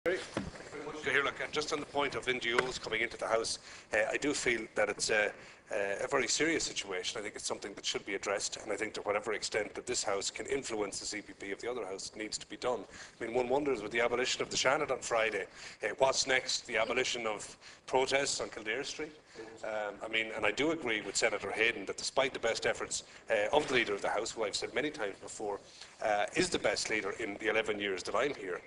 Here, look, just on the point of NGOs coming into the House, I do feel that it's a very serious situation. I think it's something that should be addressed, and I think to whatever extent that this House can influence the CPP of the other House, it needs to be done. I mean, one wonders with the abolition of the Seanad on Friday, what's next? The abolition of protests on Kildare Street? And I do agree with Senator Hayden that despite the best efforts of the Leader of the House, who I've said many times before, is the best leader in the 11 years that I'm here,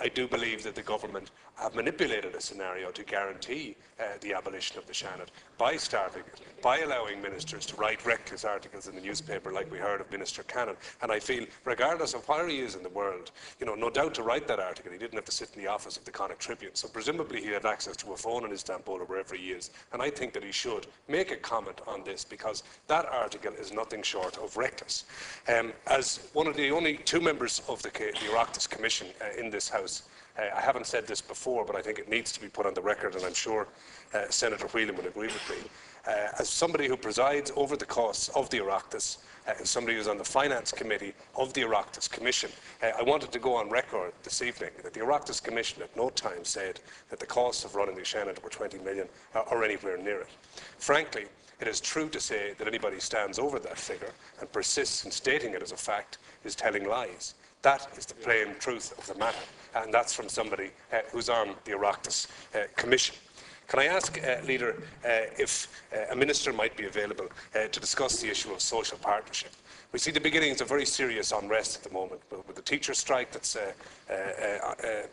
I do believe that the government have manipulated a scenario to guarantee the abolition of the Seanad by starving it, by allowing ministers to write reckless articles in the newspaper like we heard of Minister Cannon. And I feel, regardless of where he is in the world, no doubt to write that article, he didn't have to sit in the office of the Connacht Tribune, so presumably he had access to a phone in Istanbul or wherever he is. And I think that he should make a comment on this, because that article is nothing short of reckless. As one of the only two members of the Oireachtas Commission in this House, I haven't said this before, but I think it needs to be put on the record, and I'm sure Senator Whelan would agree with me. As somebody who presides over the costs of the Oireachtas, and somebody who's on the Finance Committee of the Oireachtas Commission, I wanted to go on record this evening that the Oireachtas Commission at no time said that the costs of running the Seanad were 20 million or anywhere near it. Frankly, it is true to say that anybody who stands over that figure and persists in stating it as a fact is telling lies. That is the plain truth of the matter, and that's from somebody who's on the Oireachtas Commission. Can I ask, Leader, if a minister might be available to discuss the issue of social partnership? We see the beginnings of very serious unrest at the moment, with the teacher strike that's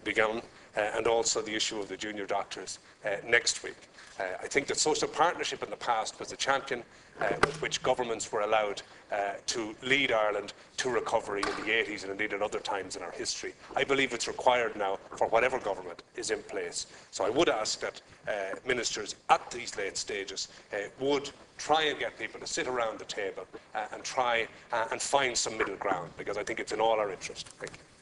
begun, and also the issue of the junior doctors next week. I think that social partnership in the past was a champion with which governments were allowed to lead Ireland to recovery in the 80s and indeed at other times in our history. I believe it's required now for whatever government is in place. So I would ask that ministers at these late stages would try and get people to sit around the table and try and find some middle ground, because I think it's in all our interest. Thank you.